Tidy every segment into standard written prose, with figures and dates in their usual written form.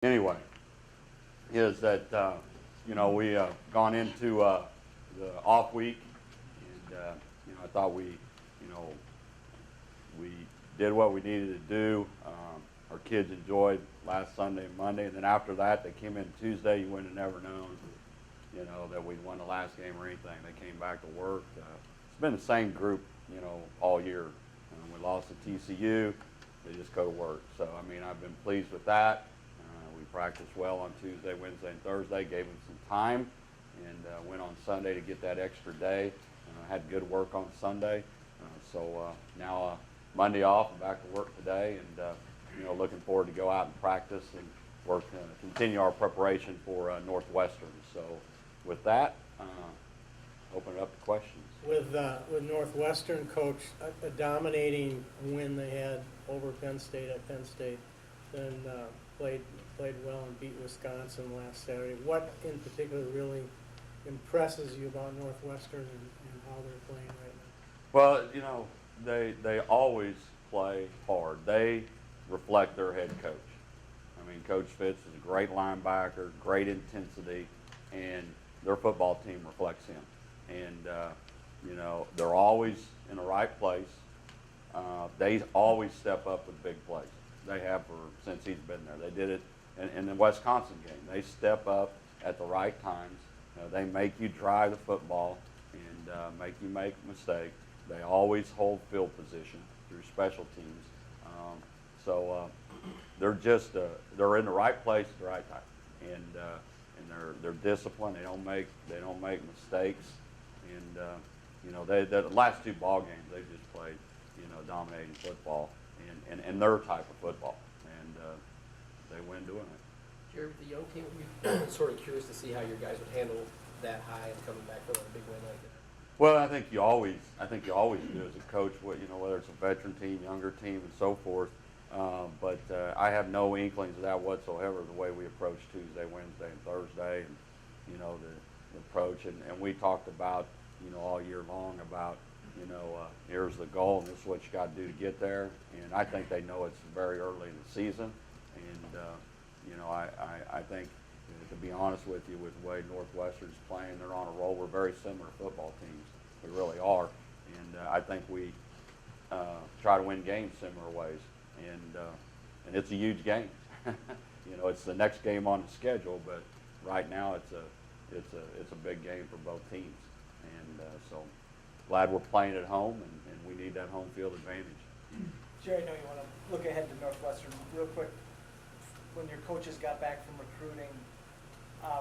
Anyway, is that we gone into the off week, and I thought we did what we needed to do. Our kids enjoyed last Sunday and Monday, and then after that, they came in Tuesday. You wouldn't have never known, that we'd won the last game or anything. They came back to work. It's been the same group, all year. We lost to TCU. They just go to work. So, I've been pleased with that. We practiced well on Tuesday, Wednesday, and Thursday, gave them some time, and went on Sunday to get that extra day. Had good work on Sunday. So now Monday off, I'm back to work today, and looking forward to go out and practice and work, continue our preparation for Northwestern. So with that, open it up to questions. With Northwestern, Coach, a dominating win they had over Penn State at Penn State, then played well and beat Wisconsin last Saturday. What in particular really impresses you about Northwestern and how they're playing right now? Well, they always play hard. They reflect their head coach. Coach Fitz is a great linebacker, great intensity, and their football team reflects him. And, they're always in the right place. They always step up with big plays. They have since he's been there. They did it in the Wisconsin game. They step up at the right times. They make you drive the football and make you make mistakes. They always hold field position through special teams. So they're just they're in the right place at the right time, and they're disciplined. They don't make mistakes, and the last two ball games they just played dominating football and their type of football, and they win doing it. Jerry, with the young team, I'm sort of curious to see how your guys would handle that high and coming back for a big win like that. Well, I think you always do as a coach, whether it's a veteran team, younger team, and so forth. But I have no inklings of that whatsoever. The way we approach Tuesday, Wednesday, and Thursday, and the approach, and we talked about all year long about here's the goal, and this is what you got to do to get there. And I think they know it's very early in the season, and I think, to be honest with you, with the way Northwestern's playing, they're on a roll. We're very similar football teams. We really are. And I think we try to win games similar ways. And it's a huge game. It's the next game on the schedule, but right now it's a big game for both teams. And so glad we're playing at home, and we need that home field advantage. Jerry, I know you want to look ahead to Northwestern real quick. When your coaches got back from recruiting,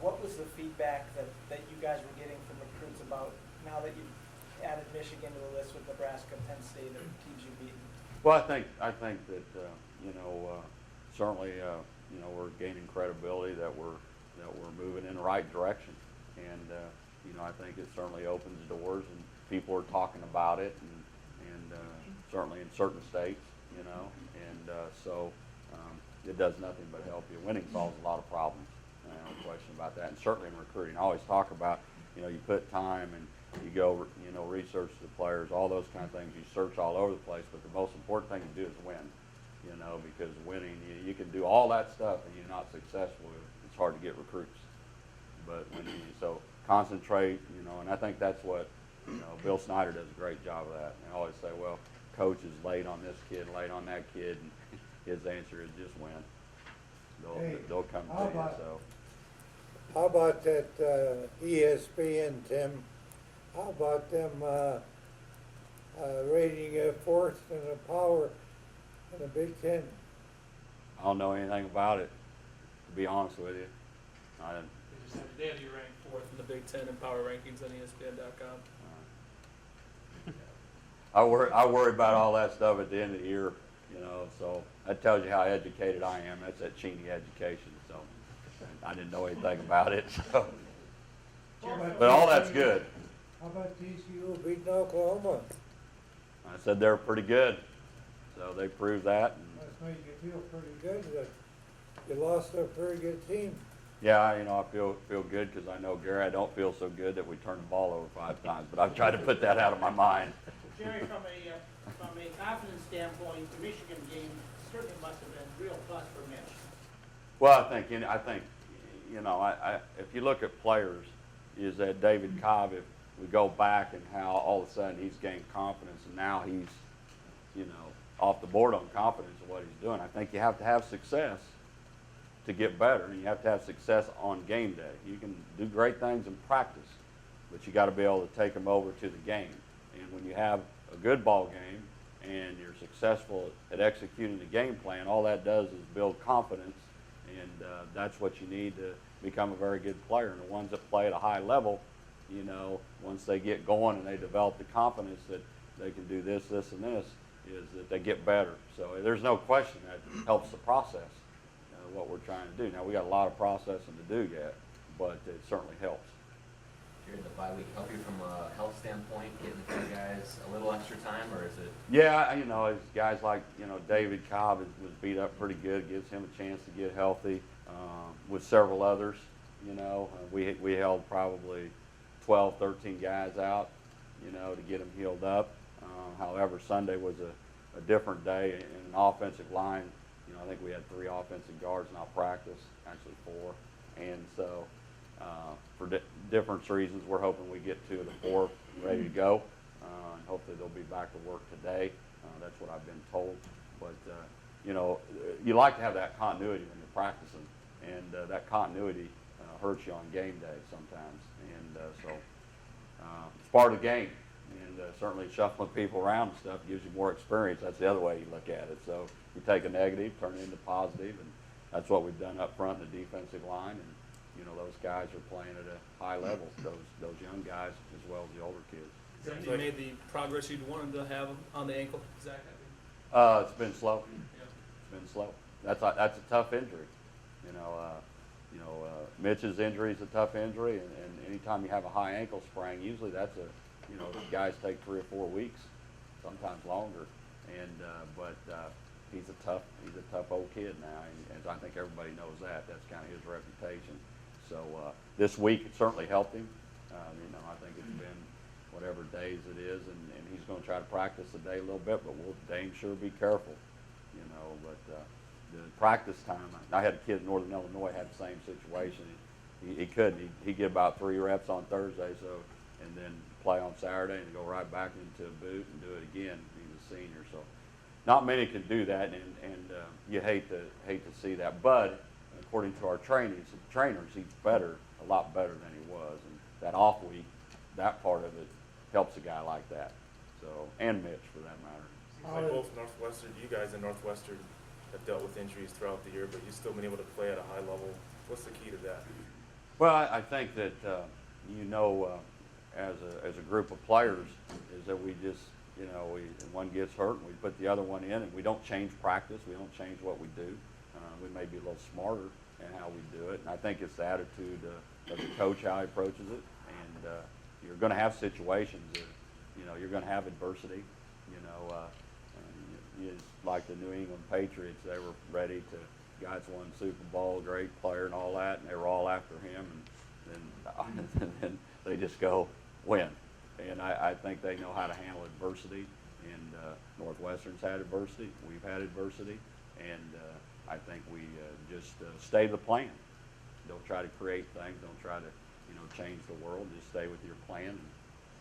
what was the feedback that you guys were getting from recruits about now that you've added Michigan to the list with Nebraska, Penn State, and teams you've beaten? Well, I think that certainly we're gaining credibility that we're moving in the right direction, and I think it certainly opens doors, and people are talking about it, and certainly in certain states, so it does nothing but help you. Winning solves a lot of problems, no question about that, and certainly in recruiting. I always talk about you put time and you go research the players, all those kind of things. You search all over the place, but the most important thing to do is win. Because winning, you can do all that stuff and you're not successful. It's hard to get recruits. But so concentrate, and I think that's what Bill Snyder does a great job of that. And I always say, well, coach is late on this kid, late on that kid, and his answer is just win. They'll come to you. So. How about that ESPN, Tim? How about them rating a fourth in the power in the Big Ten? I don't know anything about it, to be honest with you. I didn't. They just said today you ranked fourth in the Big Ten in power rankings on ESPN.com. I worry about all that stuff at the end of the year, so that tells you how educated I am. That's that Cheney education, so I didn't know anything about it. So. But all that's good. How about TCU beating Oklahoma? I said they're pretty good, so they proved that. That's made you feel pretty good that you lost to a pretty good team. Yeah, I feel good because I know Gary. I don't feel so good that we turned the ball over 5 times, but I've tried to put that out of my mind. Jerry, from a confidence standpoint, the Michigan game certainly must have been real plus for Mitch. Well, I think, you know, if you look at players, is that David Cobb, if we go back and how all of a sudden he's gained confidence and now he's, you know, off the board on confidence of what he's doing. I think you have to have success to get better, and you have to have success on game day. You can do great things in practice, but you got to be able to take them over to the game. And when you have a good ball game and you're successful at executing the game plan, all that does is build confidence, and that's what you need to become a very good player. And the ones that play at a high level, you know, once they get going and they develop the confidence that they can do this, this, and this, is that they get better. So there's no question that helps the process, what we're trying to do. Now, we got a lot of processing to do yet, but it certainly helps. During the bye week, help you from a health standpoint, getting the two guys a little extra time, or is it? Yeah, you know, it's guys like, you know, David Cobb was beat up pretty good, gives him a chance to get healthy. With several others, you know, we held probably 12, 13 guys out, you know, to get them healed up. However, Sunday was a different day in an offensive line. You know, I think we had 3 offensive guards not practice, actually 4. And so for different reasons, we're hoping we get 2 of the 4 ready to go. And hopefully they'll be back to work today. That's what I've been told. But, you know, you like to have that continuity when you're practicing. And that continuity hurts you on game day sometimes. And so it's part of the game. And certainly shuffling people around and stuff gives you more experience. That's the other way you look at it. So you take a negative, turn it into positive, and that's what we've done up front in the defensive line. And, you know, those guys are playing at a high level, those young guys as well as the older kids. Zach, you made the progress you'd wanted to have on the ankle, Zach? It's been slow. Yeah. It's been slow. That's a tough injury. Mitch's injury is a tough injury, and anytime you have a high ankle sprain, usually that's guys take 3 or 4 weeks, sometimes longer. And but he's a tough old kid now, and I think everybody knows that. That's kind of his reputation. So this week it certainly helped him. I think it's been whatever days it is, and he's going to try to practice today a little bit, but we'll dang sure be careful, But the practice time, I had a kid in Northern Illinois had the same situation. He couldn't. He'd get about 3 reps on Thursday, and then play on Saturday and go right back into a boot and do it again. He's a senior, so not many can do that, and you hate to see that. But according to our trainers, he's a lot better than he was. And that off week, that part of it helps a guy like that. So, and Mitch for that matter. Seems like both Northwestern, you guys in Northwestern have dealt with injuries throughout the year, but you've still been able to play at a high level. What's the key to that? Well, I think that as a group of players, is that we just one gets hurt and we put the other one in, and we don't change practice. We don't change what we do. We may be a little smarter in how we do it, and I think it's the attitude of the coach, how he approaches it. And you're going to have situations that you're going to have adversity. Like the New England Patriots, they were ready to. Guys won Super Bowl, great player and all that, and they were all after him, and then they just go win. And I think they know how to handle adversity, and Northwestern's had adversity, we've had adversity, and I think we just stay the plan. Don't try to create things, don't try to change the world, just stay with your plan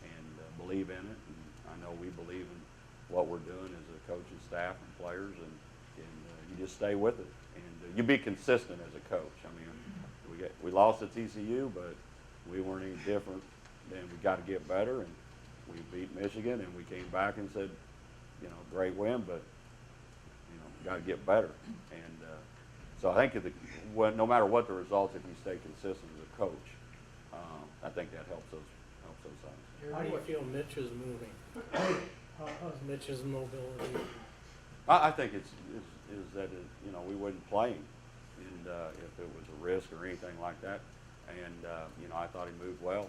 and believe in it. And I know we believe in what we're doing as a coaching staff and players, and you just stay with it. And you be consistent as a coach. I mean, we lost at TCU, but we weren't any different. Then we got to get better, and we beat Michigan, and we came back and said, great win, but got to get better. And so I think no matter what the results, if you stay consistent as a coach, I think that helps those things. How do you feel Mitch is moving? How's Mitch's mobility? I think it's that we wouldn't play him, and if it was a risk or anything like that. And I thought he moved well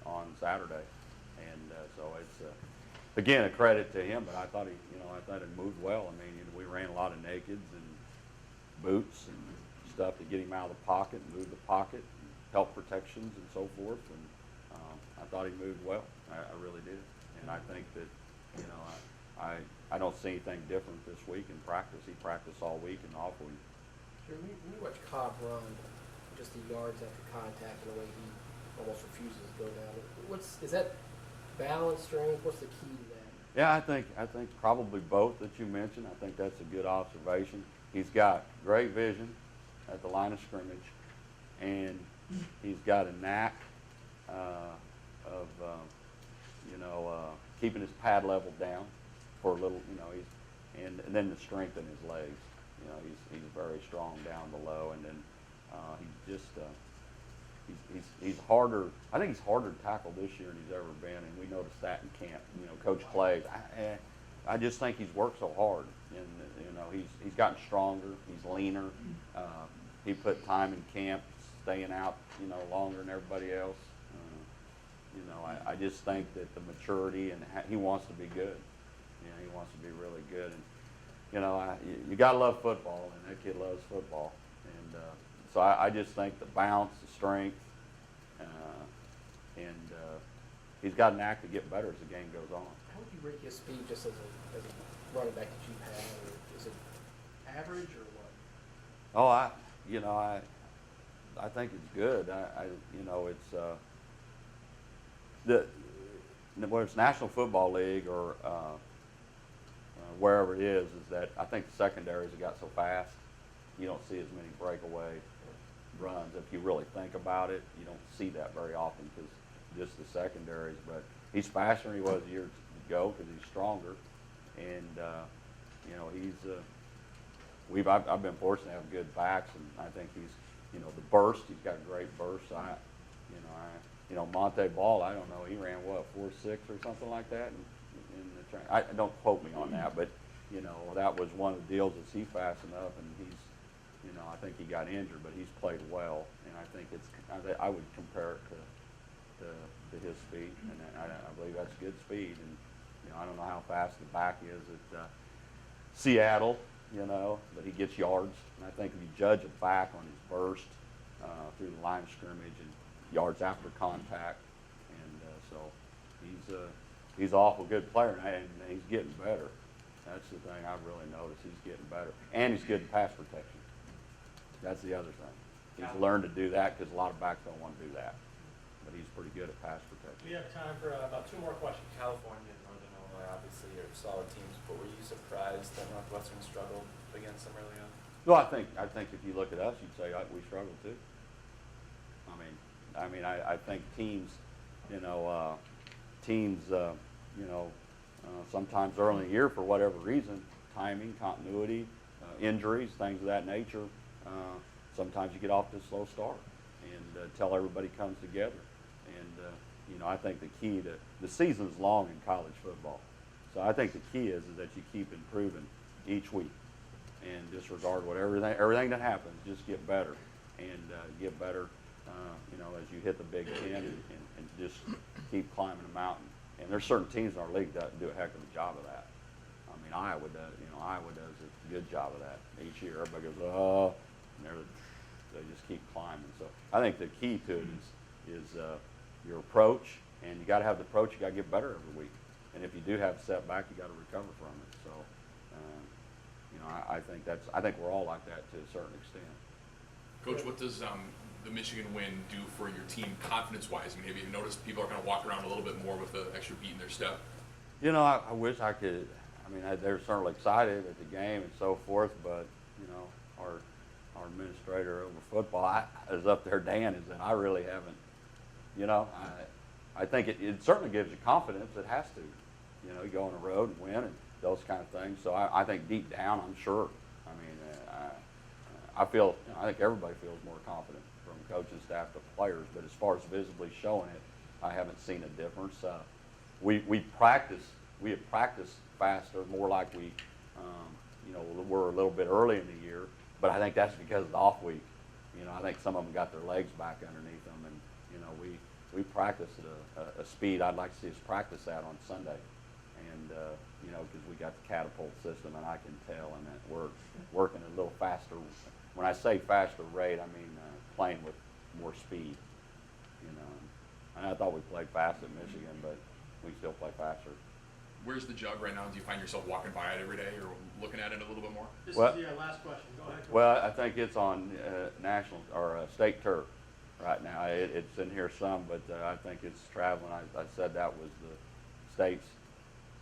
on Saturday, and so it's again a credit to him. But I thought he moved well. I mean, we ran a lot of nakeds and boots and stuff to get him out of the pocket, move the pocket, and help protections and so forth. And I thought he moved well. I really did. And I think that I don't see anything different this week in practice. He practiced all week and off week. When you watch Cobb run, just the yards after contact and the way he almost refuses to go down, is that balance, strength? What's the key to that? Yeah, I think probably both that you mentioned. I think that's a good observation. He's got great vision at the line of scrimmage, and he's got a knack of keeping his pad level down for a little. And then the strength in his legs. He's very strong down below, and then he's just he's harder. I think he's harder to tackle this year than he's ever been, and we noticed that in camp. Coach Clay, I just think he's worked so hard, and he's gotten stronger. He's leaner. He put time in camp, staying out longer than everybody else. I just think that the maturity and he wants to be good. He wants to be really good, and you gotta love football, and that kid loves football, and so I just think the bounce, the strength, and he's got an knack to get better as the game goes on. How would you rate his speed just as a running back that you've had? Or is it average or what? Oh, I think it's good. Whether it's National Football League or wherever it is that I think the secondaries have got so fast, you don't see as many breakaway runs. If you really think about it, you don't see that very often because just the secondaries. But he's faster than he was years ago because he's stronger, and I've been fortunate to have good backs, and I think he's the burst. He's got great burst. Monte Ball, I don't know, he ran what 4.6 or something like that in the train. I don't quote me on that, but that was one of the deals. Is he fast enough? And he's I think he got injured, but he's played well, and I think I would compare it to his speed, and I believe that's good speed. And I don't know how fast the back is at Seattle, but he gets yards, and I think if you judge a back on his burst through the line of scrimmage and yards after contact, and so he's an awful good player, and he's getting better. That's the thing I've really noticed. He's getting better, and he's good in pass protection. That's the other thing. He's learned to do that because a lot of backs don't want to do that, but he's pretty good at pass protection. We have time for about 2 more questions. California and Northern Illinois obviously are solid teams, but were you surprised that Northwestern struggled against them early on? Well, I think if you look at us, you'd say we struggled too. I think teams, sometimes early in the year for whatever reason, timing, continuity, injuries, things of that nature, sometimes you get off to a slow start, and until everybody comes together. And I think the key to the season's long in college football, so I think the key is that you keep improving each week, and disregard everything that happens. Just get better, and get better. As you hit the Big Ten, and just keep climbing the mountain. And there's certain teams in our league that do a heck of a job of that. Iowa does. Iowa does a good job of that each year. Everybody goes, oh, and they just keep climbing. So I think the key to it is your approach, and you got to have the approach. You got to get better every week. And if you do have a setback, you got to recover from it. So, I think we're all like that to a certain extent. Coach, what does the Michigan win do for your team confidence-wise? Have you noticed people are going to walk around a little bit more with the extra beat in their step? I wish I could. They're certainly excited at the game and so forth, but our administrator over football is up there, Dan, is that I really haven't. I think it certainly gives you confidence. It has to. You go on the road and win and those kind of things. So I think deep down, I'm sure. I think everybody feels more confident, from coaching staff to players. But as far as visibly showing it, I haven't seen a difference. We have practiced faster, more like we're a little bit early in the year. But I think that's because of the off week. I think some of them got their legs back underneath them, and we practiced at a speed I'd like to see us practice at on Sunday. And because we got the catapult system, and I can tell, and that we're working a little faster. When I say faster rate, I mean playing with more speed. And I thought we played fast at Michigan, but we still play faster. Where's the jug right now? Do you find yourself walking by it every day or looking at it a little bit more? This Well- is the last question. Go ahead. Coach. Well, I think it's on national or state turf right now. It's in here some, but I think it's traveling. I said that was the state's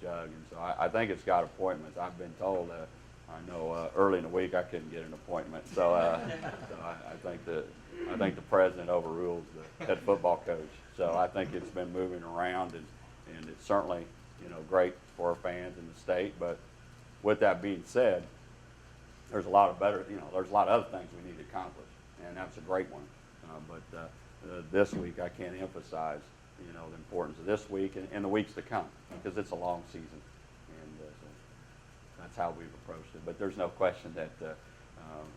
jug, and so I think it's got appointments. I've been told. I know early in the week I couldn't get an appointment, so I think the president overrules the head football coach. So I think it's been moving around, and it's certainly great for our fans in the state. But with that being said, there's a lot of there's a lot of other things we need to accomplish, and that's a great one. But this week I can't emphasize the importance of this week and the weeks to come, because it's a long season, and so that's how we've approached it. But there's no question that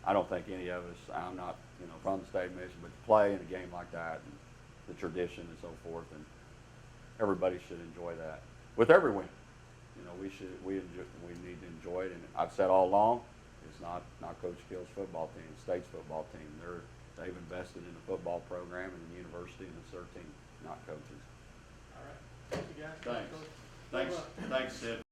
I don't think any of us, I'm not from the state of Michigan, but to play in a game like that and the tradition and so forth, and everybody should enjoy that. With every win, we need to enjoy it. And I've said all along, it's not Coach Kill's football team, it's state's football team. They've invested in the football program and the university, and it's their team, not coaches. All right. Thank you, guys. Thanks, Sid.